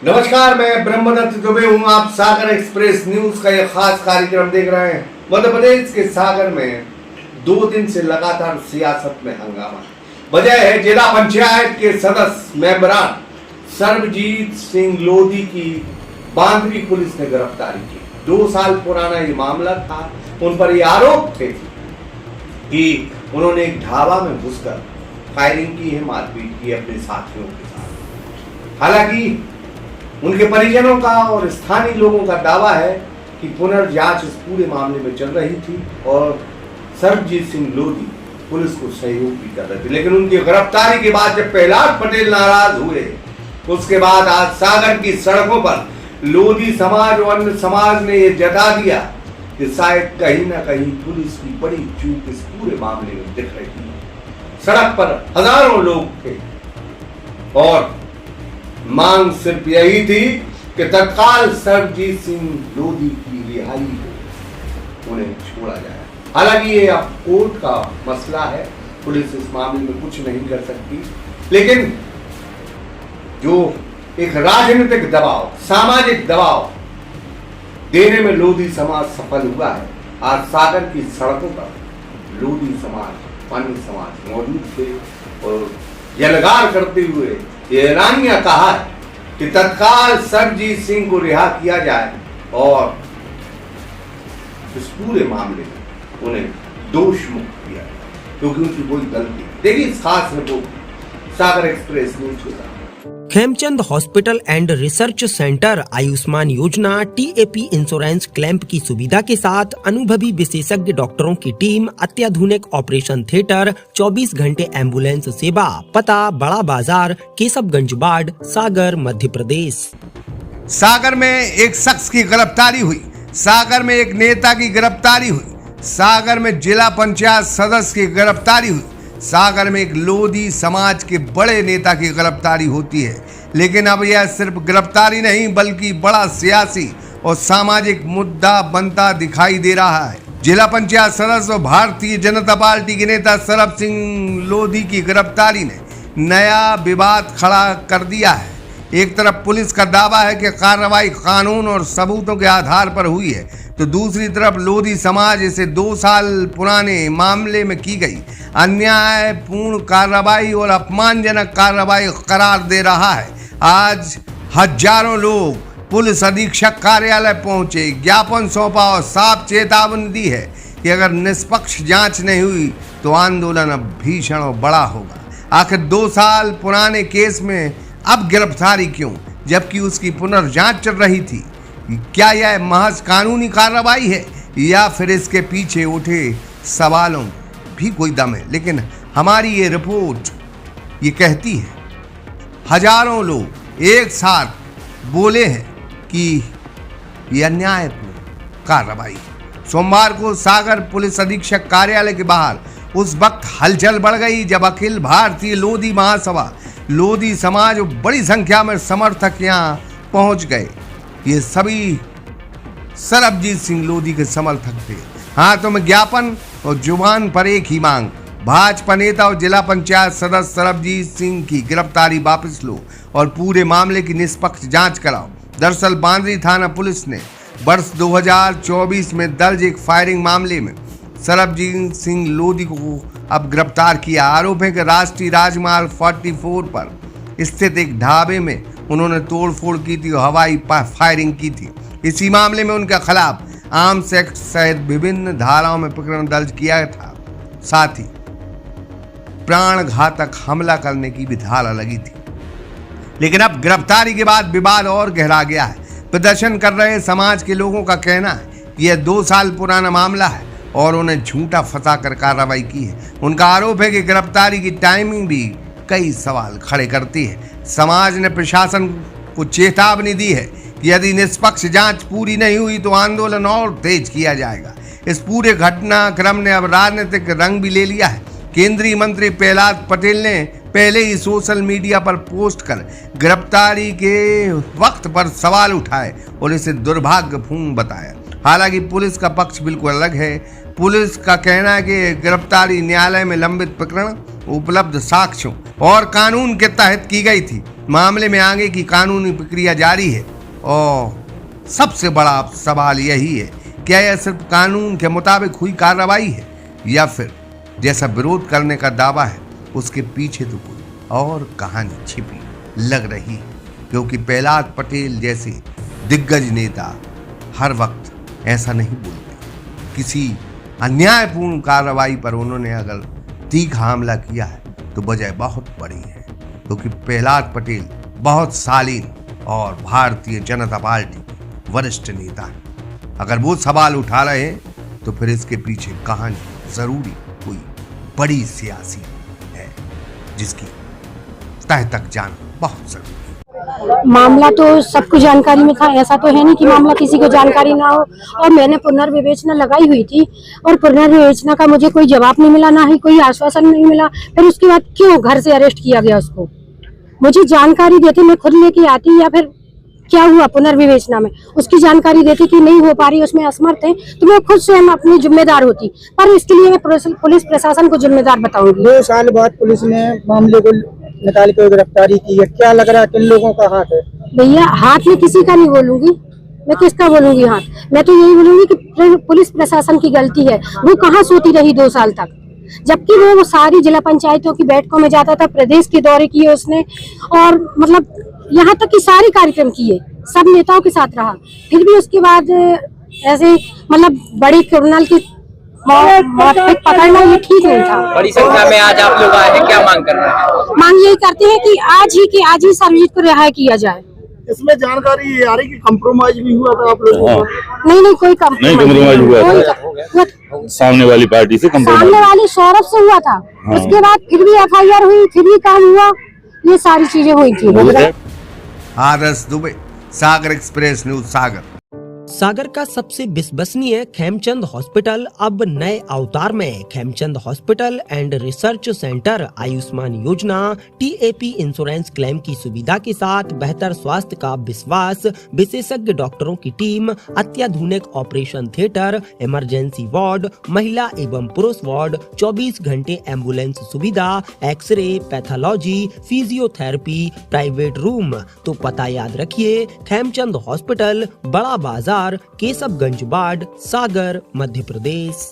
नमस्कार, मैं ब्रह्मदत्त दुबे हूँ। आप सागर एक्सप्रेस न्यूज का यह खास कार्यक्रम देख रहे हैं। मध्य प्रदेश के सागर में 2 दिन से लगातार सियासत में हंगामा। वजह है जिला पंचायत के सदस्य मेंबरान सर्वजीत सिंह लोधी की बांद्री पुलिस ने गिरफ्तारी की। 2 साल पुराना ये मामला था। उन पर ये आरोप थे कि उन्होंने एक ढाबा में घुसकर फायरिंग की है, मारपीट की अपने साथियों के साथ। हालांकि उनके परिजनों का और स्थानीय लोगों का दावा है कि पुनर्जांच इस पूरे मामले में चल रही थी और सर्वजीत सिंह लोधी पुलिस को सहयोग भी कर रहे थे। लेकिन उनकी गिरफ्तारी के बाद जब प्रहलाद पटेल नाराज हुए, उसके बाद आज सागर की सड़कों पर लोधी समाज और अन्य समाज ने यह जता दिया कि शायद कहीं ना कहीं पुलिस की बड़ी चूक इस पूरे मामले में दिख रही थी। सड़क पर हजारों लोग थे और मांग सिर्फ यही थी कि तत्काल सर्वजीत सिंह लोधी की रिहाई हो, उन्हें छोड़ा जाए। हालांकि ये अब कोर्ट का मसला है, पुलिस इस मामले में कुछ नहीं कर सकती। लेकिन जो एक राजनीतिक दबाव, सामाजिक दबाव देने में लोधी समाज सफल हुआ है। आज सागर की सड़कों पर लोधी समाज, अन्य समाज मौजूद थे और यलगार करते हुए ये ऐलानिया कहा है कि तत्काल सर्वजीत सिंह को रिहा किया जाए और इस पूरे मामले में उन्हें दोष मुक्त किया जाए, क्योंकि उनकी कोई गलती नहीं। देखिए इस खास रिपोर्ट सागर एक्सप्रेस न्यूज के साथ। Khemchand hospital and research centre Ayushman योजना टीएपी इंश्योरेंस क्लेम्प की सुविधा के साथ अनुभवी विशेषज्ञ डॉक्टरों की टीम, अत्याधुनिक ऑपरेशन थिएटर, 24 घंटे एम्बुलेंस सेवा। पता बड़ा बाजार, केशवगंज वार्ड, सागर, मध्य प्रदेश। सागर में एक शख्स की गिरफ्तारी हुई। सागर में एक नेता की गिरफ्तारी हुई। सागर में जिला पंचायत सदस्य की गिरफ्तारी हुई। सागर में एक लोधी समाज के बड़े नेता की गिरफ्तारी होती है। लेकिन अब यह सिर्फ गिरफ्तारी नहीं बल्कि बड़ा सियासी और सामाजिक मुद्दा बनता दिखाई दे रहा है। जिला पंचायत सदस्य और भारतीय जनता पार्टी के नेता सर्वजीत सिंह लोधी की गिरफ्तारी ने नया विवाद खड़ा कर दिया है। एक तरफ पुलिस का दावा है कि कार्रवाई कानून और सबूतों के आधार पर हुई है, तो दूसरी तरफ लोधी समाज इसे 2 साल पुराने मामले में की गई अन्यायपूर्ण कार्रवाई और अपमानजनक कार्रवाई करार दे रहा है। आज हजारों लोग पुलिस अधीक्षक कार्यालय पहुंचे, ज्ञापन सौंपा और साफ चेतावनी दी है कि अगर निष्पक्ष जांच नहीं हुई तो आंदोलन अब भीषण और बड़ा होगा। आखिर 2 साल पुराने केस में अब गिरफ्तारी क्यों, जबकि उसकी पुनर्जांच चल रही थी? क्या यह महज कानूनी कार्रवाई है या फिर इसके पीछे उठे सवालों भी कोई दम है? लेकिन हमारी ये रिपोर्ट ये कहती है हजारों लोग एक साथ बोले हैं कि यह अन्यायपूर्ण कार्रवाई। सोमवार को सागर पुलिस अधीक्षक कार्यालय के बाहर उस वक्त हलचल बढ़ गई जब अखिल भारतीय लोधी महासभा, लोधी समाज और बड़ी संख्या में समर्थक यहां पहुंच गए। ये सभी सर्वजीत सिंह लोधी के समर्थक थे। हाथों में ज्ञापन और जुबान पर एक ही मांग, भाजपा नेता और जिला पंचायत सदस्य सर्वजीत सिंह की गिरफ्तारी वापस लो और पूरे मामले की निष्पक्ष जांच कराओ। दरअसल बांद्री थाना पुलिस ने वर्ष 2024 में दर्ज एक फायरिंग मामले में सर्वजीत सिंह लोधी को अब गिरफ्तार किया। आरोप है कि राष्ट्रीय राजमार्ग 44 पर स्थित एक ढाबे में उन्होंने तोड़फोड़ की थी और हवाई फायरिंग की थी। इसी मामले में उनके खिलाफ आर्म्स एक्ट सहित विभिन्न धाराओं में प्रकरण दर्ज किया था। साथ ही प्राण घातक हमला करने की भी धारा लगी थी। लेकिन अब गिरफ्तारी के बाद विवाद और गहरा गया है। प्रदर्शन कर रहे समाज के लोगों का कहना है कि यह 2 साल पुराना मामला है और उन्हें झूठा फंसा कर कार्रवाई की है। उनका आरोप है कि गिरफ्तारी की टाइमिंग भी कई सवाल खड़े करती है। समाज ने प्रशासन को चेतावनी दी है कि यदि निष्पक्ष जांच पूरी नहीं हुई तो आंदोलन और तेज किया जाएगा। इस पूरे घटनाक्रम ने अब राजनीतिक रंग भी ले लिया है। केंद्रीय मंत्री प्रहलाद पटेल ने पहले ही सोशल मीडिया पर पोस्ट कर गिरफ्तारी के वक्त पर सवाल उठाए और इसे दुर्भाग्यपूर्ण बताया। हालांकि पुलिस का पक्ष बिल्कुल अलग है। पुलिस का कहना है कि गिरफ्तारी न्यायालय में लंबित प्रकरण उपलब्ध साक्ष्यों और कानून के तहत की गई थी। मामले में आगे की कानूनी प्रक्रिया जारी है और सबसे बड़ा सवाल यही है, क्या यह सिर्फ कानून के मुताबिक हुई कार्रवाई है या फिर जैसा विरोध करने का दावा है उसके पीछे तो कोई और कहानी छिपी लग रही है। क्योंकि प्रहलाद पटेल जैसे दिग्गज नेता हर वक्त ऐसा नहीं बोलते। किसी अन्यायपूर्ण कार्रवाई पर उन्होंने अगर तीखा हमला किया है तो वजह बहुत बड़ी है, क्योंकि प्रहलाद पटेल बहुत शालीन और भारतीय जनता पार्टी के वरिष्ठ नेता है। अगर वो सवाल उठा रहे हैं तो फिर इसके पीछे कहानी जरूरी कोई बड़ी सियासी है जिसकी तह तक जाना बहुत जरूरी है। मामला तो सबको जानकारी में था, ऐसा तो है नहीं कि मामला किसी को जानकारी ना हो। और मैंने पुनर्विवेचना लगाई हुई थी और पुनर्विवेचना का मुझे कोई जवाब नहीं मिला, ना ही कोई आश्वासन नहीं मिला। फिर उसके बाद क्यों घर से अरेस्ट किया गया उसको? मुझे जानकारी देते, मैं खुद लेके आती, या फिर क्या हुआ पुनर्विवेचना में उसकी जानकारी देती कि नहीं हो पा रही, उसमें असमर्थ है, तो मैं खुद से अपनी जिम्मेदार होती। पर इसके लिए मैं पुलिस प्रशासन को जिम्मेदार बताऊंगी। 2 साल बाद पुलिस ने मामले को निकाल कर गिरफ्तारी की है, क्या लग रहा है किन लोगों का हाथ है? भैया हाथ में किसी का नहीं बोलूंगी, मैं किसका बोलूंगी हाथ? मैं तो यही बोलूंगी कि पुलिस प्रशासन की गलती है। वो कहाँ सोती रही 2 साल तक, जबकि वो सारी जिला पंचायतों की बैठकों में जाता था, प्रदेश के दौरे किए उसने, और मतलब यहाँ तक कि सारे कार्यक्रम किए, सब नेताओं के साथ रहा। फिर भी उसके बाद ऐसे मतलब बड़े क्रिमिनल की पकड़ना ये ठीक नहीं था। बड़ी संख्या में आज आप लोग आए हैं, क्या मांग कर रहे हैं? मांग यही करते हैं कि आज ही सर्वजीत को रिहा किया जाए। इसमें जानकारी ये आ रही कि कंप्रोमाइज भी हुआ था आप लोगों का? नहीं कोई कंप्रोमाइज हुआ सामने वाली पार्टी से, सामने वाली सौरभ से हुआ था। उसके बाद फिर भी FIR हुई, फिर भी काम हुआ, ये सारी चीजें हुई थी। RS दुबे, सागर एक्सप्रेस न्यूज सागर। सागर का सबसे विश्वसनीय खेमचंद हॉस्पिटल अब नए अवतार में। Khemchand hospital and research centre Ayushman योजना TAP इंश्योरेंस क्लेम की सुविधा के साथ बेहतर स्वास्थ्य का विश्वास, विशेषज्ञ डॉक्टरों की टीम, अत्याधुनिक ऑपरेशन थिएटर, इमरजेंसी वार्ड, महिला एवं पुरुष वार्ड, 24 घंटे एम्बुलेंस सुविधा, x-ray, pathology, physiotherapy, private room. तो पता याद रखिए, खेमचंद हॉस्पिटल, बड़ा बाजार, केशवगंज वार्ड, सागर, मध्य प्रदेश।